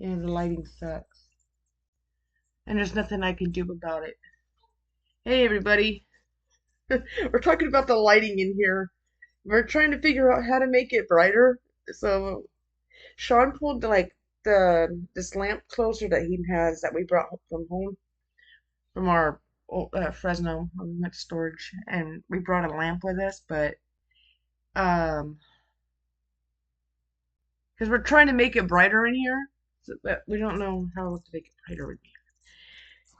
And the lighting sucks. And there's nothing I can do about it. Hey everybody. We're talking about the lighting in here. We're trying to figure out how to make it brighter. So Sean pulled this lamp closer that he has that we brought from home from our Fresno when we went to storage, and we brought a lamp with us, but because we're trying to make it brighter in here, so, but we don't know how to make it brighter in here.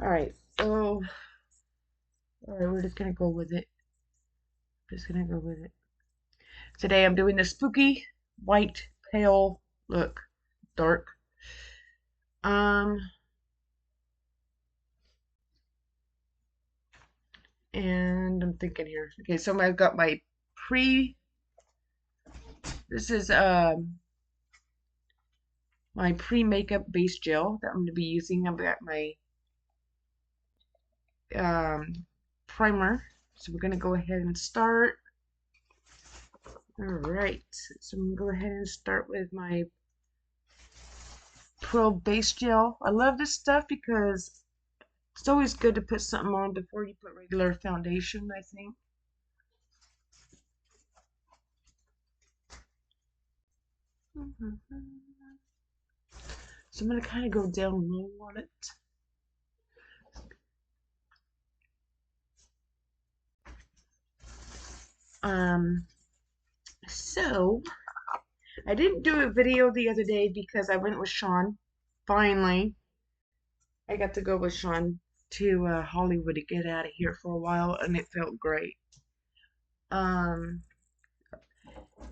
All right, so we're just gonna go with it. Just gonna go with it. Today I'm doing the spooky white pale look, dark. Um, and I'm thinking here. Okay, so I've got my pre. This is my pre-makeup base gel that I'm going to be using. I've got my primer. So we're going to go ahead and start. Alright, so I'm going to go ahead and start with my Pro Base Gel. I love this stuff because it's always good to put something on before you put regular foundation, I think. So I'm going to kind of go down low on it. So I didn't do a video the other day because I went with Sean. Finally, I got to go with Sean to Hollywood to get out of here for a while, and it felt great.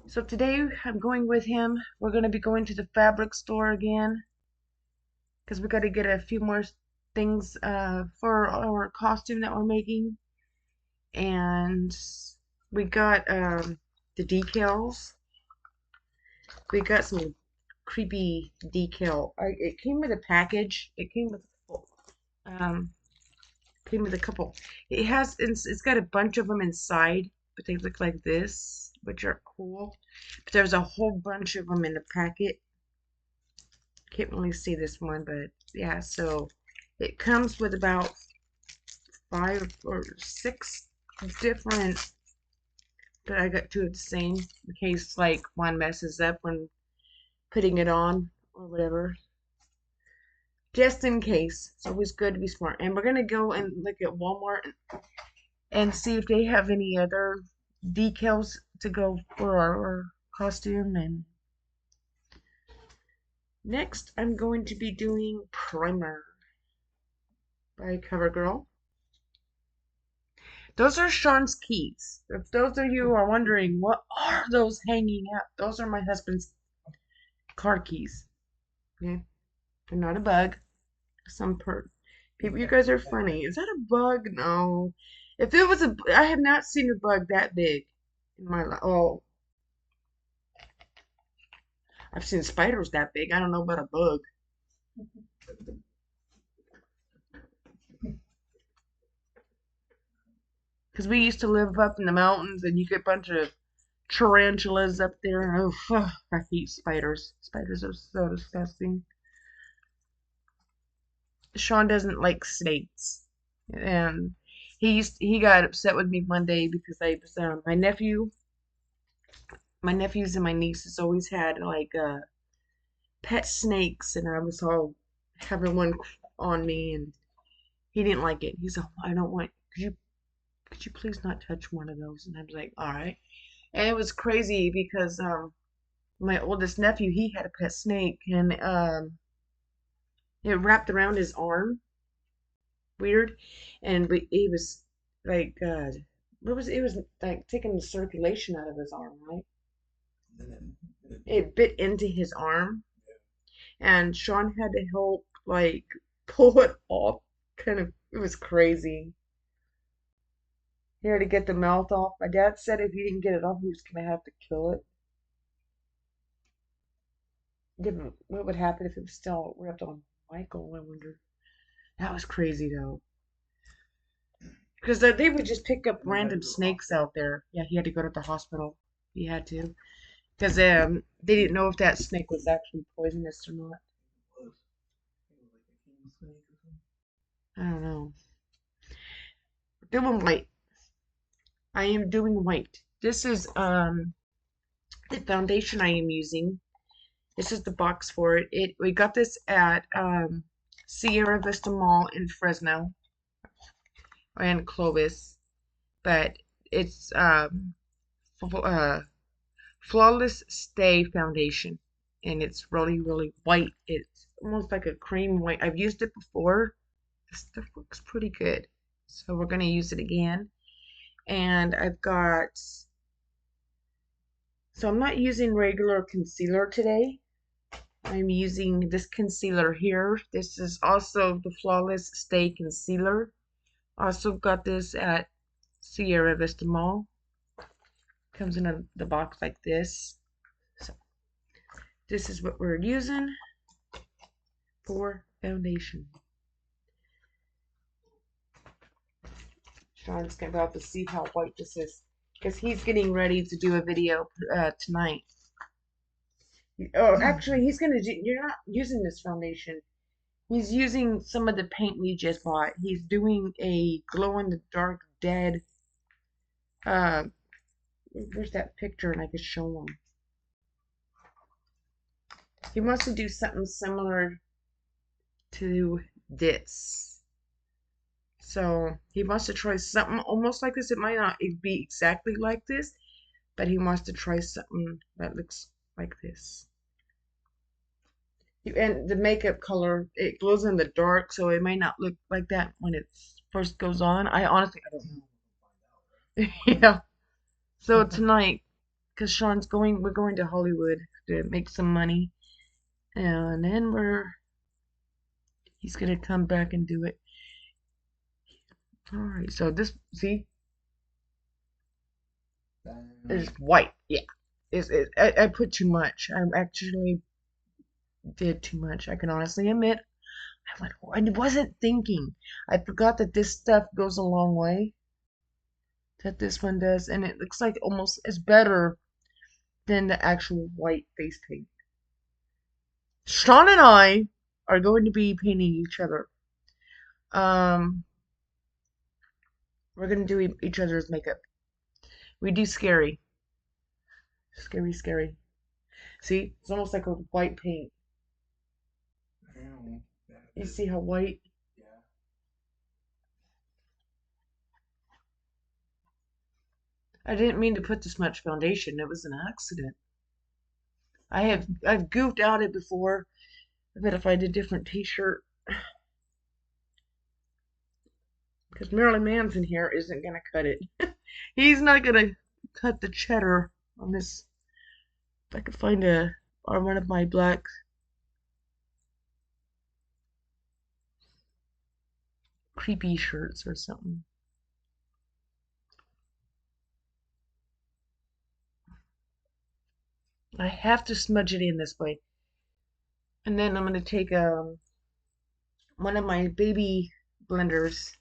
So today I'm going with him. We're going to be going to the fabric store again because we got to get a few more things for our costume that we're making, and we got the decals. We got some creepy decal. It came with a package. It came with a couple. It's got a bunch of them inside, but they look like this, which are cool. But there's a whole bunch of them in the packet. Can't really see this one, but yeah. So it comes with about 5 or 6 different. But I got 2 of the same in case like one messes up when putting it on or whatever. Just in case. It's always good to be smart. And we're gonna go and look at Walmart and see if they have any other decals to go for our costume. And next I'm going to be doing primer by CoverGirl. Those are Sean's keys. If those of you are wondering what are those hanging up, those are my husband's car keys. Okay, they're not a bug. People, you guys are funny. Is that a bug? No. If it was I have not seen a bug that big in my life. Oh, I've seen spiders that big. I don't know about a bug. Because we used to live up in the mountains, and you get a bunch of tarantulas up there. Oh, I hate spiders. Spiders are so disgusting. Sean doesn't like snakes, and he got upset with me one day because I was my nephews and my nieces always had like pet snakes, and I was all having one on me, and he didn't like it. He's like, I don't want. Could you please not touch one of those? And I was like, all right. And it was crazy because my oldest nephew, he had a pet snake, and it wrapped around his arm, weird, and he was like, what was it? It was like taking the circulation out of his arm, right? It bit into his arm, and Sean had to help like pull it off. Kind of, it was crazy. He had to get the mouth off. My dad said if he didn't get it off, he was gonna have to kill it. What would happen if it was still wrapped on Michael? I wonder. That was crazy though. Because they would just pick up random snakes out there. Yeah, he had to go to the hospital. He had to. Because they didn't know if that snake was actually poisonous or not. I don't know. Doing white. I am doing white. This is the foundation I am using. This is the box for it. We got this at Sierra Vista Mall in Fresno and Clovis, but it's Flawless Stay Foundation, and it's really, really white. It's almost like a cream white. I've used it before. This stuff looks pretty good, so we're gonna use it again. And I've got, so I'm not using regular concealer today. I'm using this concealer here. This is also the Flawless Stay Concealer. Also got this at Sierra Vista Mall. Comes in the box like this. So this is what we're using for foundation. Sean's about to see how white this is because he's getting ready to do a video tonight. Oh, actually, he's gonna do. You're not using this foundation. He's using some of the paint we just bought. He's doing a glow in the dark dead. Where's that picture? And I could show him. He wants to do something similar to this. So he wants to try something almost like this. It might not be exactly like this, but he wants to try something that looks like this. And the makeup color, it glows in the dark, so it may not look like that when it first goes on. I honestly, I don't know. Yeah. So tonight, because Sean's we're going to Hollywood to make some money, and then he's gonna come back and do it. All right. So this, see, is white. Yeah. I put too much. I actually did too much. I can honestly admit. I wasn't thinking. I forgot that this stuff goes a long way. That this one does, and it looks like almost it's better than the actual white face paint. Sean and I are going to be painting each other. We're gonna do each other's makeup. We do scary. Scary, scary. See? It's almost like a white paint. You see how white? I didn't mean to put this much foundation. It was an accident. I've goofed out it before. I bet if I did a different t-shirt. Because Marilyn Manson here isn't gonna cut it. He's not gonna cut the cheddar on this. If I could find one of my black creepy shirts or something. I have to smudge it in this way. And then I'm gonna take one of my baby blenders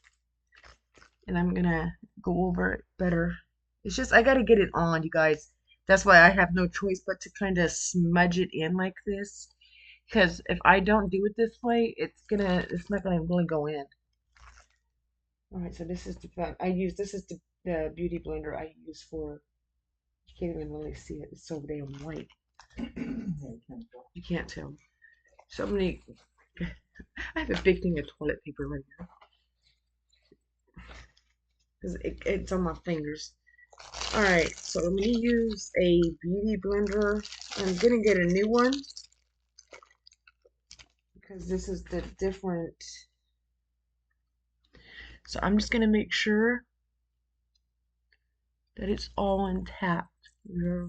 and I'm gonna go over it better. It's just I gotta get it on, you guys. That's why I have no choice but to kind of smudge it in like this. Because if I don't do it this way, it's not gonna really go in. All right, so this is this is the beauty blender I use for. You can't even really see it. It's so damn white. You can't tell. So many. I have a big thing of toilet paper right now because it's on my fingers. All right, so I'm gonna use a beauty blender. I'm gonna get a new one because this is the different. So I'm just gonna make sure that it's all intact. Yeah.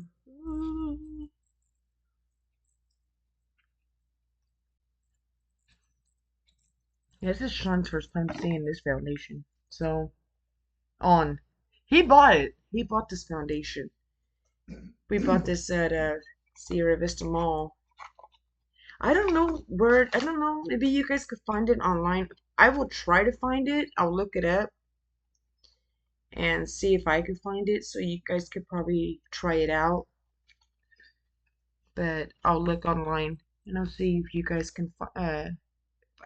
This is Sean's first time seeing this foundation. So, he bought it. He bought this foundation. We bought this at Sierra Vista Mall. I don't know where, I don't know, maybe you guys could find it online. I will try to find it. I'll look it up and see if I can find it so you guys could probably try it out. But I'll look online and I'll see if you guys can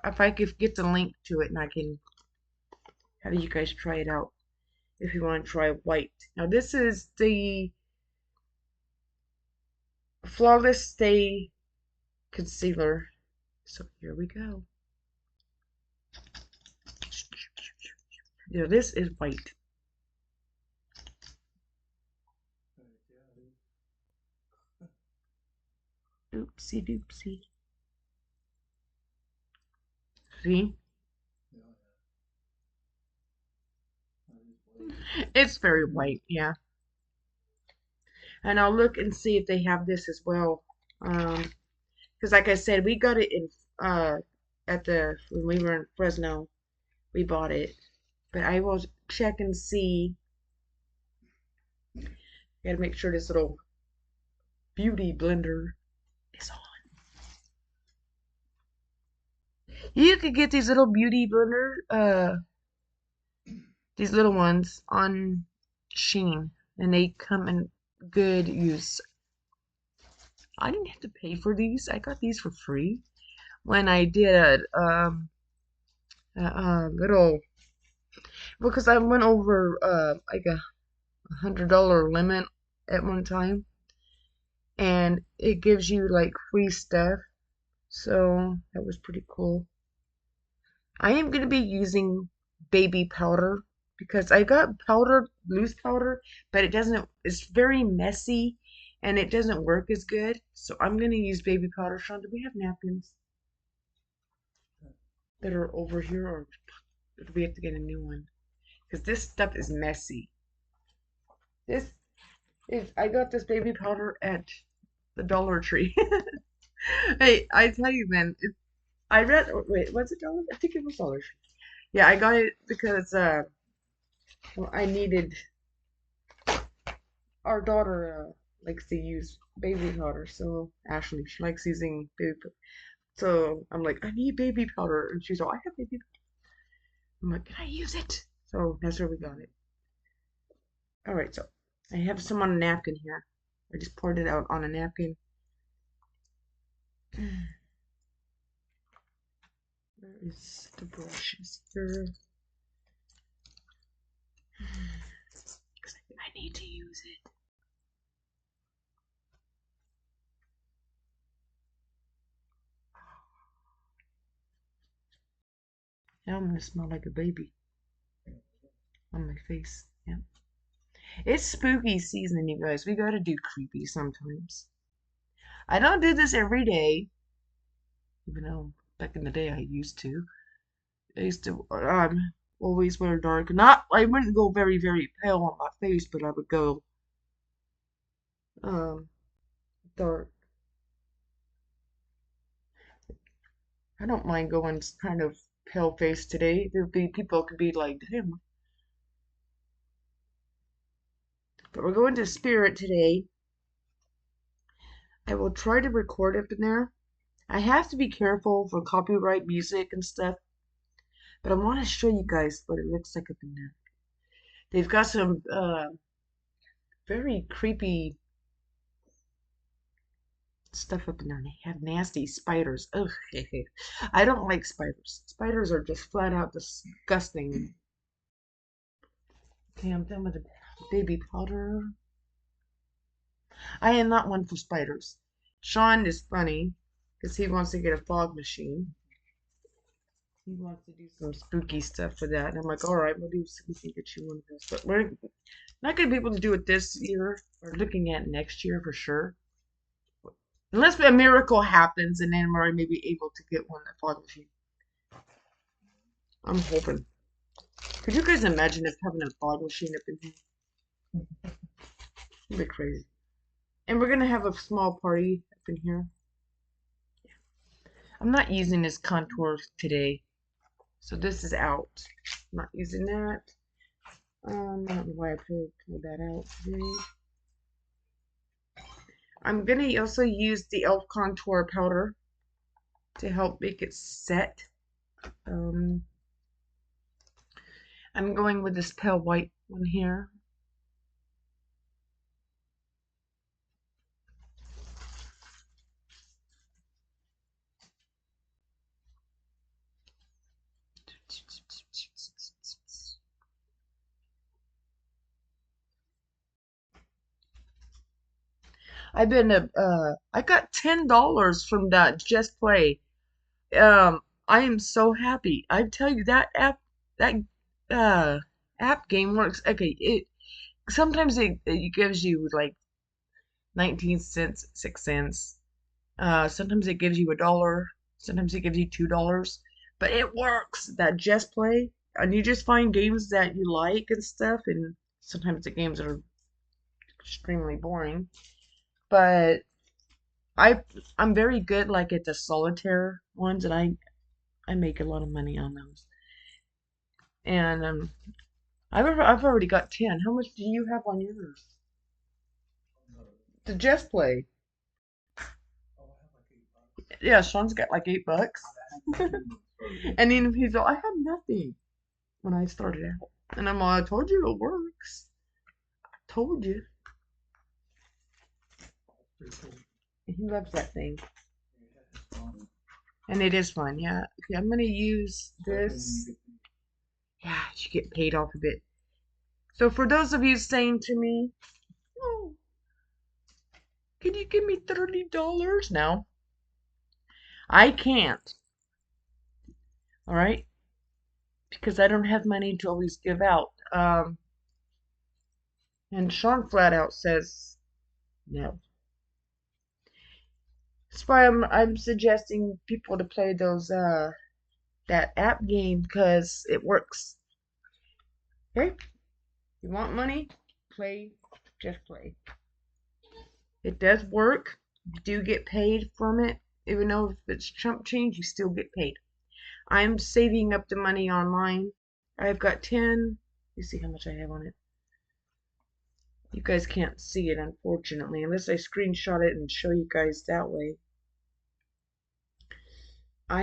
if I could get the link to it and I can have you guys try it out if you want to try white. Now this is the Flawless Stay Concealer. So here we go. Yeah, this is white. Oopsie doopsie. See? It's very white, yeah. And I'll look and see if they have this as well. Because like I said, we got it in at the when we were in Fresno, we bought it. But I will check and see. Gotta make sure this little beauty blender is on. You could get these little beauty blender, these little ones on Shein, and they come in good use. I didn't have to pay for these. I got these for free when I did a little because I went over like a $100 limit at one time, and it gives you like free stuff. So that was pretty cool. I am gonna be using baby powder because I got powder, loose powder, but it doesn't. It's very messy, and it doesn't work as good. So I'm gonna use baby powder. Sean, do we have napkins that are over here, or do we have to get a new one? Because this stuff is messy. This is I got this baby powder at the Dollar Tree. Hey, I tell you, man, I read. Wait, was it Dollar? I think it was Dollar Tree. Yeah, I got it because well, I needed. Our daughter likes to use baby powder, so Ashley, she likes using baby. So I'm like, I need baby powder, and she's like, I have baby powder. I'm like, can I use it? So that's where we got it. All right, so I have some on a napkin here. I just poured it out on a napkin. Where is the brushes here? Because I need to use it. Now I'm gonna smell like a baby on my face. Yeah. It's spooky season, you guys. We gotta do creepy sometimes. I don't do this every day, even though back in the day I used to. I used to always wear dark. Not I wouldn't go very, very pale on my face, but I would go um dark. I don't mind going kind of pale face today. There'll be people could be like, damn. But we're going to Spirit today. I will try to record up in there. I have to be careful for copyright music and stuff, but I want to show you guys what it looks like up in there. They've got some very creepy stuff up in there. They have nasty spiders. Ugh. I don't like spiders. Spiders are just flat out disgusting. Okay, I'm done with the baby powder. I am not one for spiders. Sean is funny because he wants to get a fog machine. He wants to do some spooky stuff for that. And I'm like, all right, we'll do we can get you one of those. But we're not going to be able to do it this year. We're looking at next year for sure. Unless a miracle happens and then we're maybe able to get one at fog machine. I'm hoping. Could you guys imagine if having a fog machine up in here? It'd be crazy. And we're gonna have a small party up in here. I'm not using this contour today, so this is out. I'm not using that. I don't know why I pulled that out today. I'm gonna also use the e.l.f. contour powder to help make it set. I'm going with this pale white one here. I got $10 from that Just Play. Um, I am so happy. I tell you that uh app game works. Okay, it sometimes it gives you like 19 cents, 6 cents. Sometimes it gives you $1. Sometimes it gives you $2. But it works. That Just Play, and you just find games that you like and stuff. And sometimes the games are extremely boring. But I I'm very good like at the solitaire ones, and I make a lot of money on those. And I've already got 10. How much do you have on yours? To Just Play. Yeah, Sean's got like $8. And then he's like, I have nothing when I started out. And I'm like, I told you it works. I told you. He loves that thing. And it is fun, yeah. Okay, I'm gonna use this. Yeah, you get paid off of it. So for those of you saying to me, oh, can you give me $30 now? I can't. All right? Because I don't have money to always give out. And Sean flat out says no. That's why I'm suggesting people to play those that app game because it works. Okay? You want money? Play, Just Play. It does work. You do get paid from it. Even though if it's chump change, you still get paid. I'm saving up the money on mine. I've got 10. You see how much I have on it. You guys can't see it, unfortunately, unless I screenshot it and show you guys that way. I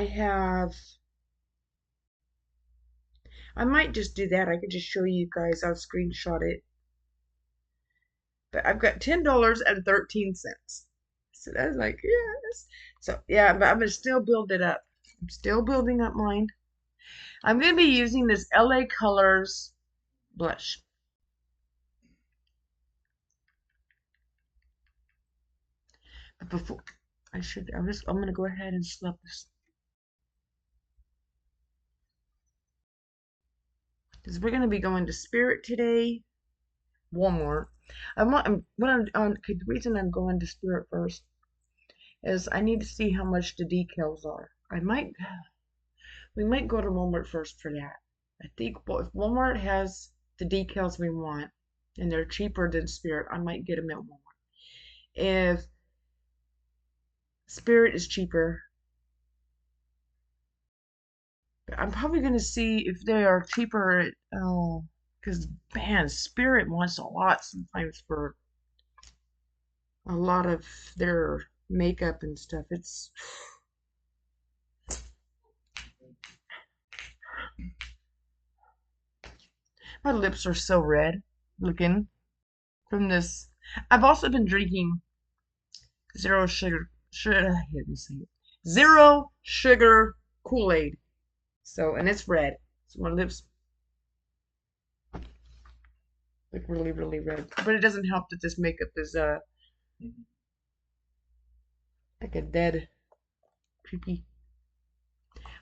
might just do that. I could just show you guys. I'll screenshot it. But I've got $10.13. So that's like, yes. So, yeah, but I'm going to still build it up. I'm still building up mine. I'm going to be using this LA Colors blush. But before, I'm going to go ahead and slap this. Because we're going to be going to Spirit today. Walmart. Okay, the reason I'm going to Spirit first is I need to see how much the decals are. We might go to Walmart first for that. I think if Walmart has the decals we want and they're cheaper than Spirit, I might get them at Walmart. If Spirit is cheaper, I'm probably going to see if they are cheaper at, because man, Spirit wants a lot sometimes for a lot of their makeup and stuff. My lips are so red looking from this. I've also been drinking zero sugar. I didn't say it. Zero sugar Kool-Aid. So, and it's red. So my lips look really, really red. But it doesn't help that this makeup is like a dead creepy.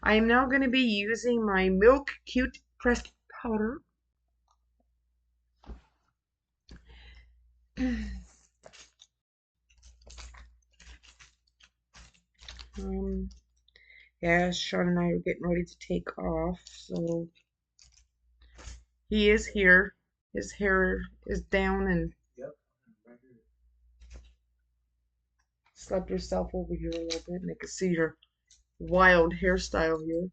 I am now going to be using my Milk Cute pressed powder. Yeah, Sean and I are getting ready to take off, so he is here. His hair is down and slap yourself over here a little bit and they can see your wild hairstyle here.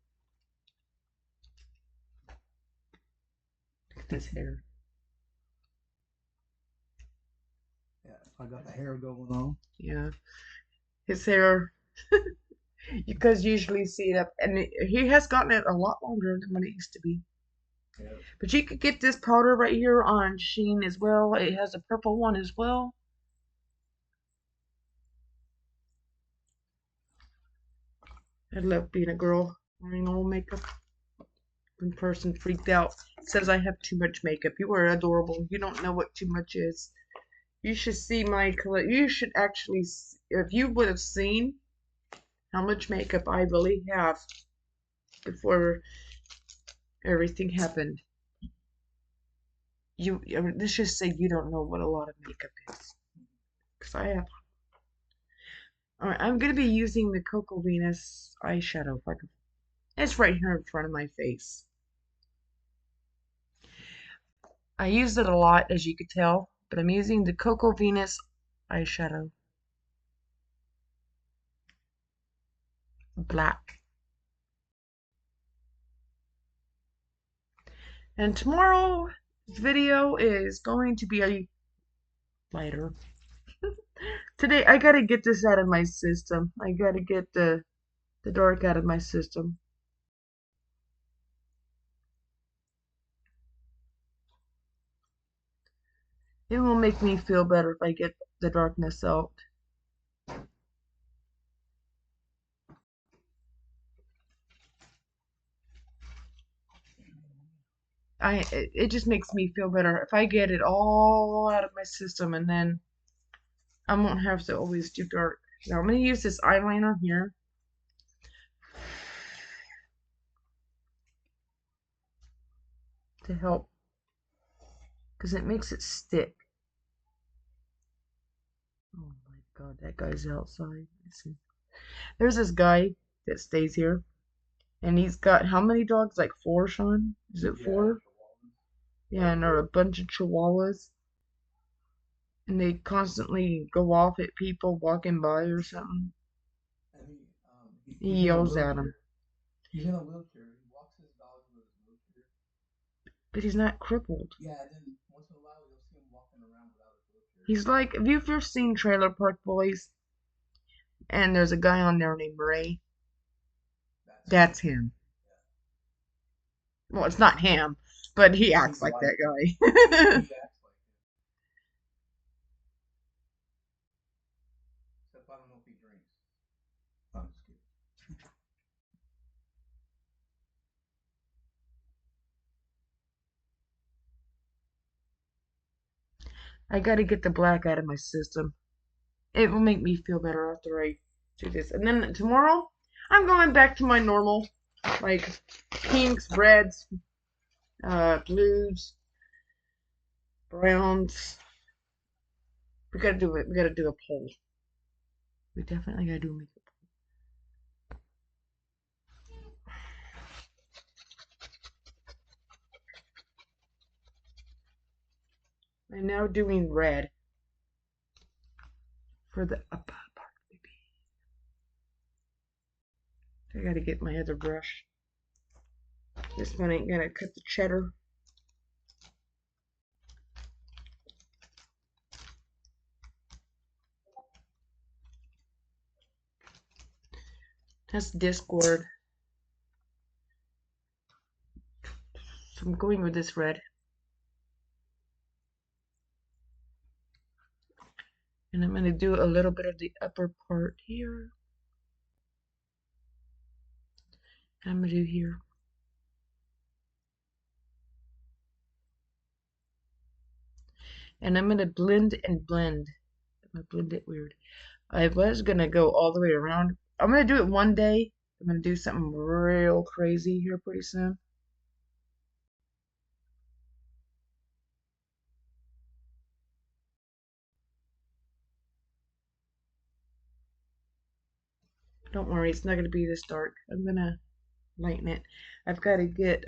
Look at this hair. Yeah, I got the hair going on. Yeah, his hair. You guys usually see it up, and he has gotten it a lot longer than what it used to be. Yeah. But you could get this powder right here on Sheen as well. It has a purple one as well. I love being a girl wearing all makeup. One person freaked out. Says I have too much makeup. You are adorable. You don't know what too much is. You should see my collection. You should actually, if you would have seen how much makeup I really have before everything happened. Let's just say you don't know what a lot of makeup is. Because I have. Alright, I'm going to be using the Cocoa Venus eyeshadow. It's right here in front of my face. I used it a lot, as you could tell, but I'm using the Cocoa Venus eyeshadow. Black. And tomorrow's video is going to be a lighter. Today, I gotta get this out of my system. I gotta get the dark out of my system. It will make me feel better if I get the darkness out. It just makes me feel better if I get it all out of my system, and then I won't have to always do dark. Now I'm gonna use this eyeliner here to help, because it makes it stick. Oh my god, that guy's outside. Let's see. There's this guy that stays here, and he's got how many dogs? Like 4, Sean? Is it 4? Yeah, and there are a bunch of chihuahuas. And they constantly go off at people walking by or something. He yells at them. He's in a wheelchair. He walks his dog with his wheelchair. But he's not crippled. Yeah, and then once in a while you'll see him walking around without his wheelchair. He's like, have you ever seen Trailer Park Boys? And there's a guy on there named Ray. That's him. Well, it's not him, but he acts like that guy. He acts like him. Except I don't know if he drinks. I'm just kidding. I gotta get the black out of my system. It will make me feel better after I do this. And then tomorrow, I'm going back to my normal, like pinks, reds, blues, browns. We gotta do it. We gotta do a poll. We definitely gotta do a makeup poll. I'm now doing red for the upper part, maybe. I gotta get my other brush. This one ain't gonna cut the cheddar. That's Discord. So I'm going with this red. And I'm going to do a little bit of the upper part here. And I'm going to do here. And I'm going to blend and blend. I'm going to blend it weird. I was going to go all the way around. I'm going to do it one day. I'm going to do something real crazy here pretty soon. Don't worry, it's not going to be this dark. I'm going to lighten it. I've got to get,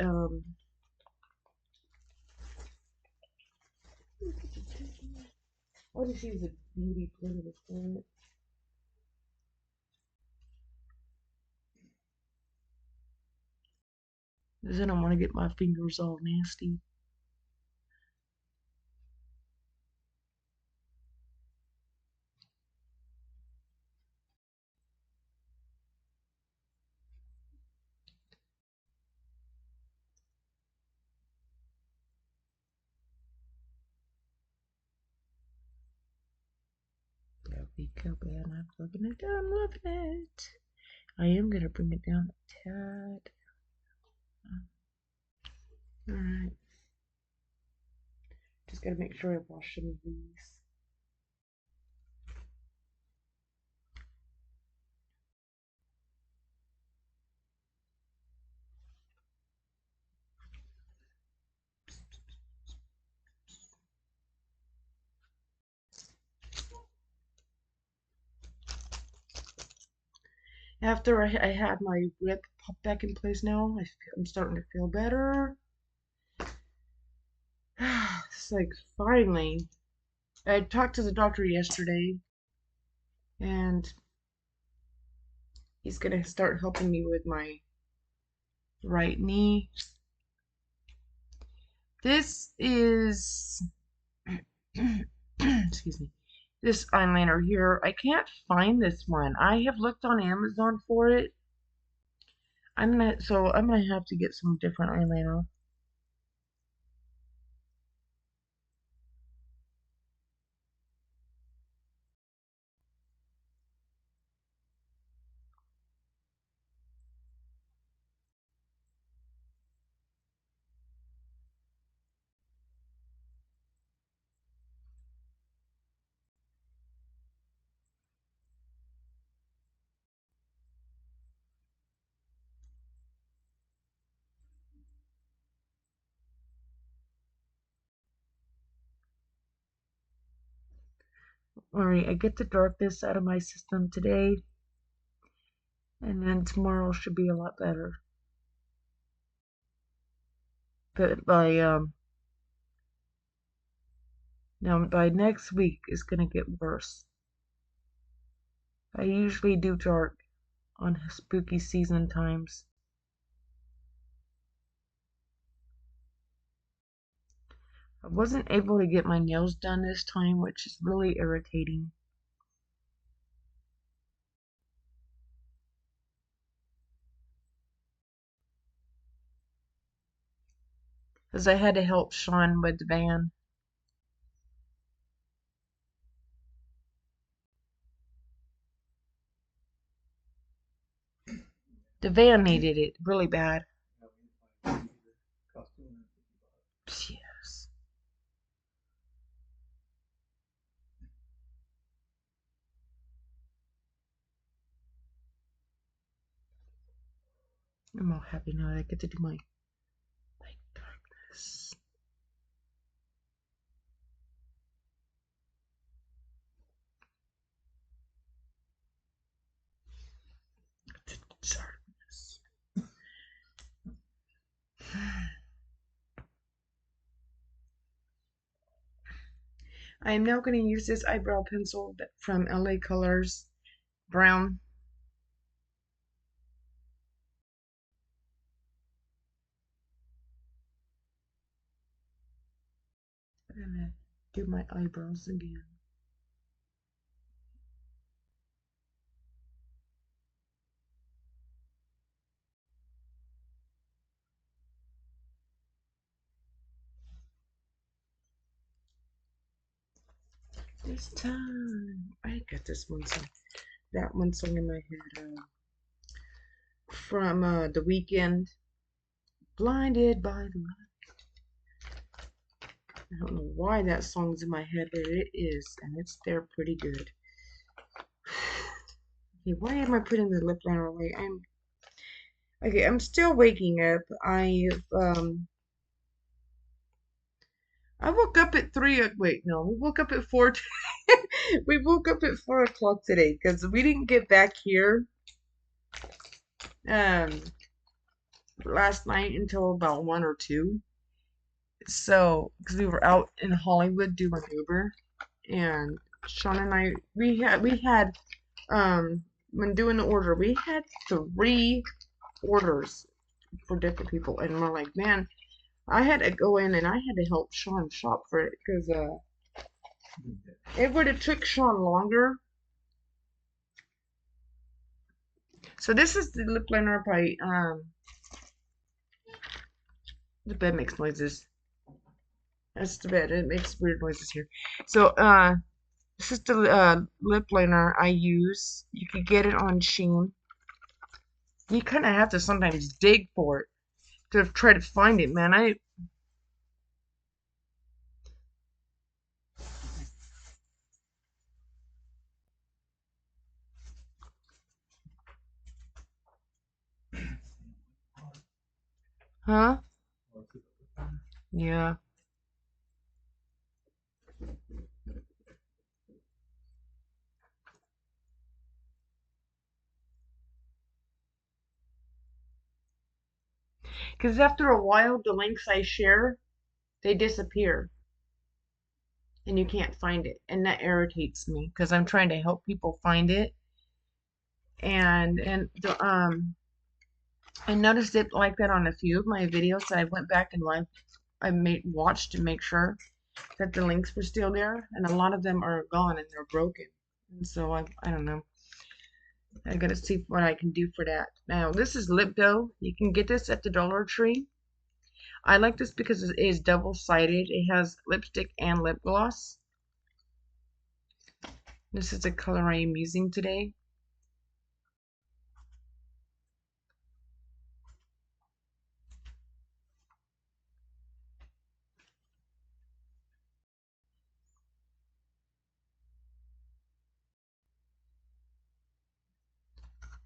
what is use a beauty blender for it? Because I don't want to get my fingers all nasty. There we go, and I'm loving it. I'm loving it. I am going to bring it down a tad. Alright. Just gotta make sure I wash some of these. After I had my rib pop back in place now, I'm starting to feel better. It's like finally. I talked to the doctor yesterday, and he's gonna start helping me with my right knee. This is, excuse me, this eyeliner here. I can't find this one. I have looked on Amazon for it. I'm gonna have to get some different eyeliner. Alright, I get the darkness out of my system today, and then tomorrow should be a lot better. But by next week it's gonna get worse. I usually do dark on spooky season times. I wasn't able to get my nails done this time, which is really irritating. Because I had to help Sean with the van. The van needed it really bad. Yes. I'm all happy now that I get to do my light darkness. Darkness. I am now going to use this eyebrow pencil from LA Colors, brown. I'm going to do my eyebrows again. This time, I got this one song, that one song in my head from the weekend. Blinded by the light. I don't know why that song's in my head, but it is, and it's there pretty good. Okay, why am I putting the lip liner away? I'm still waking up. I woke up at wait, no, we woke up at 4. We woke up at 4 o'clock today because we didn't get back here um last night until about 1 or 2. So, because we were out in Hollywood doing Uber, and Sean and I, we had when doing the order, we had 3 orders for different people, and we're like, man, I had to go in and I had to help Sean shop for it because it would have took Sean longer. So this is the lip liner by the bed makes noises. That's the bed. It makes weird noises here. So this is the lip liner I use. You could get it on Shein. You kind of have to sometimes dig for it to try to find it, man. Huh? Yeah. Because after a while, the links I share, they disappear and you can't find it. And that irritates me because I'm trying to help people find it. And I noticed it like that on a few of my videos. So I went back and watched to make sure that the links were still there, and a lot of them are gone and they're broken. And so I don't know. I gotta see what I can do for that. Now this is lip dough. You can get this at the Dollar Tree. I like this because it is double-sided. It has lipstick and lip gloss. This is the color I am using today.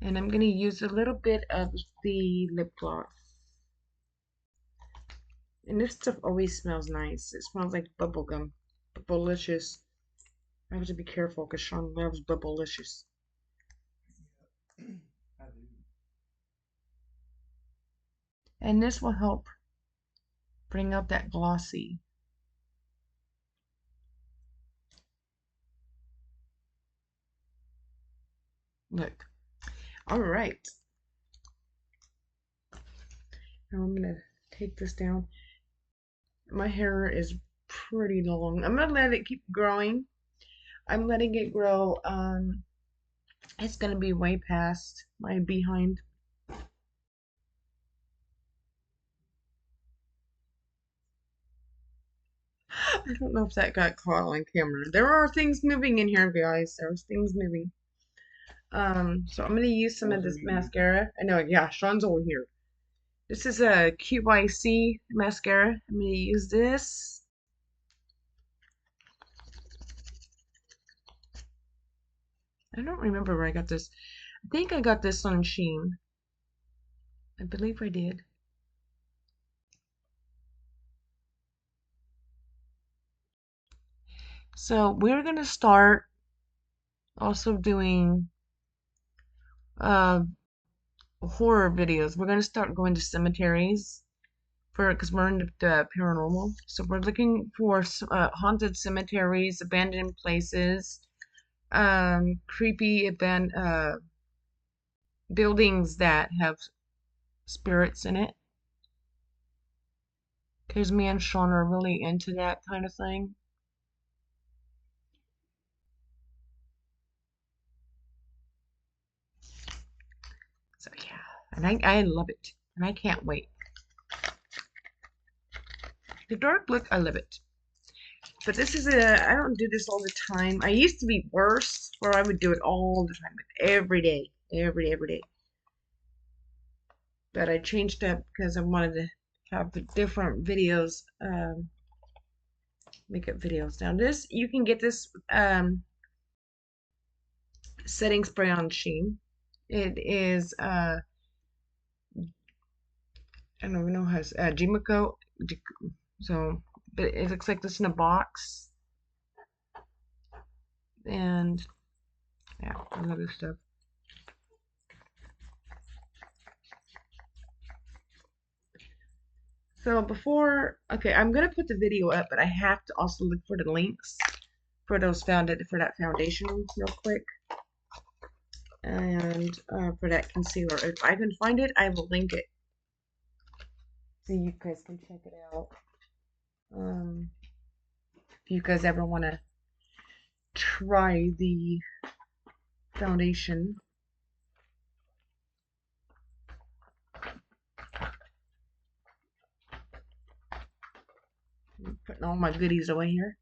And I'm going to use a little bit of the lip gloss. And this stuff always smells nice. It smells like bubblegum. Bubblicious. I have to be careful because Sean loves bubblicious. I do. And this will help bring out that glossy. Look. Alright. Now I'm going to take this down. My hair is pretty long. I'm going to let it keep growing. I'm letting it grow. It's going to be way past my behind. I don't know if that got caught on camera. There are things moving in here, guys. There's things moving. So I'm gonna use some of this mascara. I know, yeah, Sean's over here. This is a QYC mascara. I'm gonna use this. I don't remember where I got this. I think I got this on Shein. I believe I did. So we're gonna start also doing uh horror videos. We're gonna start going to cemeteries for because we're into the paranormal. So we're looking for haunted cemeteries, abandoned places, creepy buildings that have spirits in it. Because me and Sean are really into that kind of thing. So yeah, and I love it, and I can't wait. The dark look, I love it. But this is I don't do this all the time. I used to be worse, where I would do it all the time, like every day, every day, every day. But I changed up because I wanted to have the different videos, makeup videos. Now this, you can get this setting spray on Shein. It is, I don't even know how to, gecomo. So, but it looks like this in a box. And yeah, I love this stuff. So before, okay, I'm gonna put the video up, but I have to also look for the links for that foundation real quick, and for that concealer. If I can find it, I will link it so you guys can check it out. If you guys ever want to try the foundation. I'm putting all my goodies away here.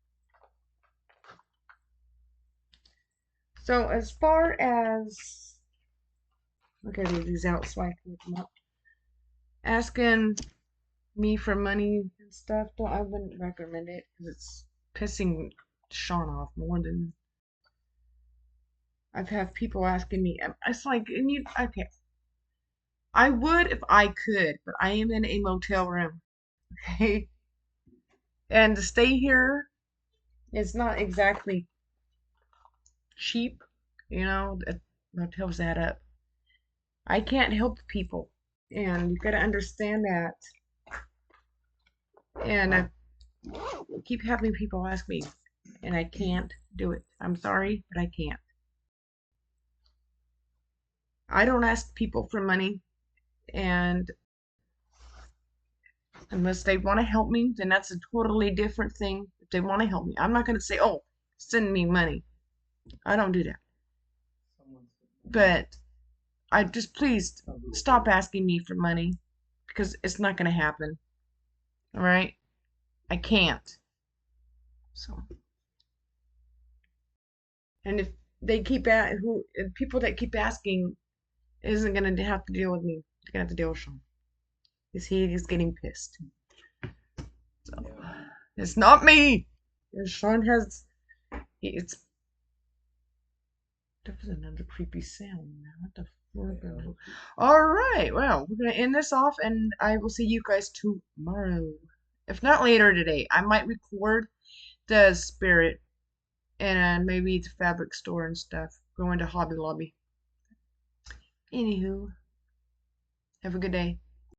So as far as, okay, leave these out so I can look them up. Asking me for money and stuff, I wouldn't recommend it because it's pissing Sean off more than I've had people asking me. It's like, and you, okay, I would if I could, but I am in a motel room, okay? And to stay here is not exactly cheap, you know, motels add up. I can't help people. And you've got to understand that. And I keep having people ask me, and I can't do it. I'm sorry, but I can't. I don't ask people for money, and unless they want to help me, then that's a totally different thing. If they want to help me, I'm not going to say, oh, send me money. I don't do that. But I just please stop asking me for money because it's not going to happen. All right? I can't. So, and if they keep at who if people that keep asking isn't going to have to deal with me. They're going to have to deal with Sean because he is getting pissed. So, it's not me. Sean has. It's. That was another creepy sound. What the fuck? All right. Well, we're gonna end this off, and I will see you guys tomorrow. If not later today, I might record the spirit and maybe the fabric store and stuff. Go into Hobby Lobby. Anywho, have a good day.